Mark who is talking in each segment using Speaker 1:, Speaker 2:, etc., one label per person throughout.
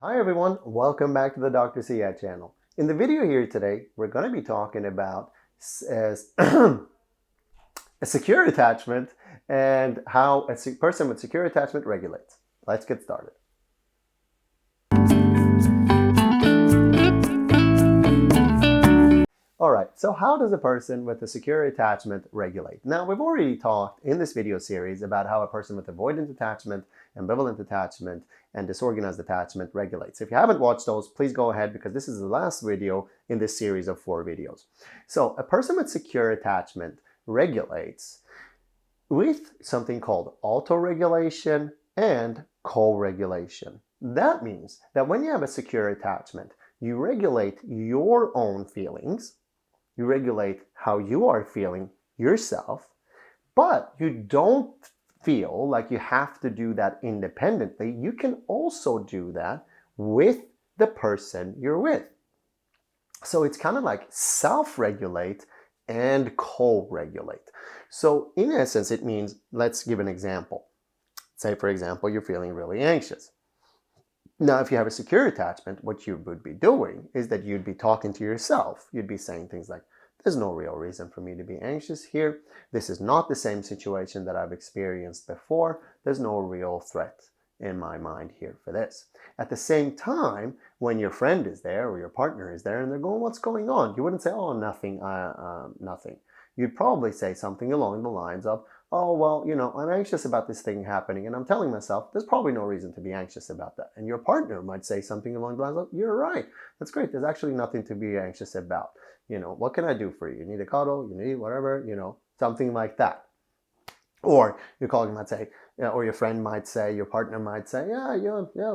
Speaker 1: Hi everyone, welcome back to the Dr. Sia channel. In the video here today, we're going to be talking about a secure attachment and how a person with secure attachment regulates. Let's get started. Alright, so how does a person with a secure attachment regulate? Now, we've already talked in this video series about how a person with avoidant attachment, ambivalent attachment, and disorganized attachment regulates. If you haven't watched those, please go ahead because this is the last video in this series of 4 videos. So, a person with secure attachment regulates with something called autoregulation and co-regulation. That means that when you have a secure attachment, you regulate your own feelings. You regulate how you are feeling yourself, but you don't feel like you have to do that independently. You can also do that with the person you're with. So it's kind of like self-regulate and co-regulate. So in essence, it means, let's give an example. Say, for example, you're feeling really anxious. Now, if you have a secure attachment, what you would be doing is that you'd be talking to yourself. You'd be saying things like, there's no real reason for me to be anxious here. This is not the same situation that I've experienced before. There's no real threat in my mind here for this. At the same time, when your friend is there or your partner is there and they're going, what's going on? You wouldn't say, oh, nothing, nothing. You'd probably say something along the lines of, oh, well, I'm anxious about this thing happening and I'm telling myself there's probably no reason to be anxious about that. And your partner might say something along the lines of, you're right, that's great, there's actually nothing to be anxious about. What can I do for you? You need a cuddle, you need whatever, something like that. Or your colleague might say, or your friend might say, your partner might say, yeah,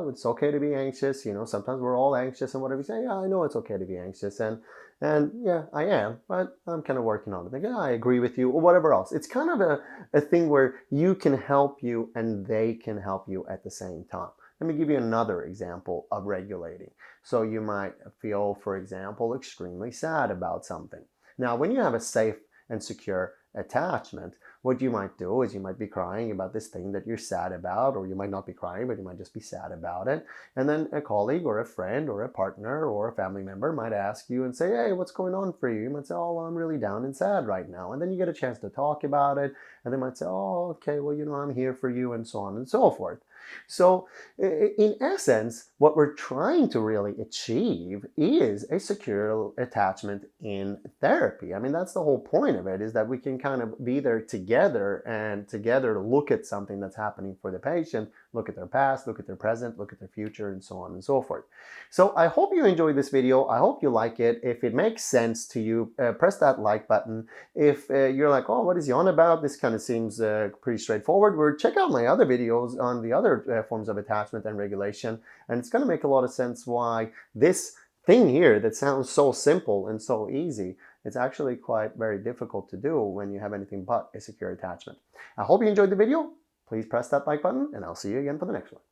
Speaker 1: it's okay to be anxious. Sometimes we're all anxious and whatever. You say, yeah, I know it's okay to be anxious. And yeah, I am, but I'm kind of working on it. Like, yeah, I agree with you or whatever else. It's kind of a thing where you can help you and they can help you at the same time. Let me give you another example of regulating. So you might feel, for example, extremely sad about something. Now, when you have a safe and secure attachment, what you might do is you might be crying about this thing that you're sad about, or you might not be crying, but you might just be sad about it. And then a colleague or a friend or a partner or a family member might ask you and say, hey, what's going on for you? You might say, oh, well, I'm really down and sad right now. And then you get a chance to talk about it. And they might say, oh, okay, well, I'm here for you, and so on and so forth. So in essence, what we're trying to really achieve is a secure attachment in therapy. I mean, that's the whole point of it, is that we can kind of be there together and together look at something that's happening for the patient, look at their past, look at their present, look at their future, and so on and so forth. So I hope you enjoyed this video. I hope you like it. If it makes sense to you, press that like button. If you're like, oh, what is he on about? This kind of seems pretty straightforward. Check out my other videos on the other forms of attachment and regulation, and it's going to make a lot of sense why this thing here that sounds so simple and so easy, it's actually quite very difficult to do when you have anything but a secure attachment. I hope you enjoyed the video. Please press that like button, and I'll see you again for the next one.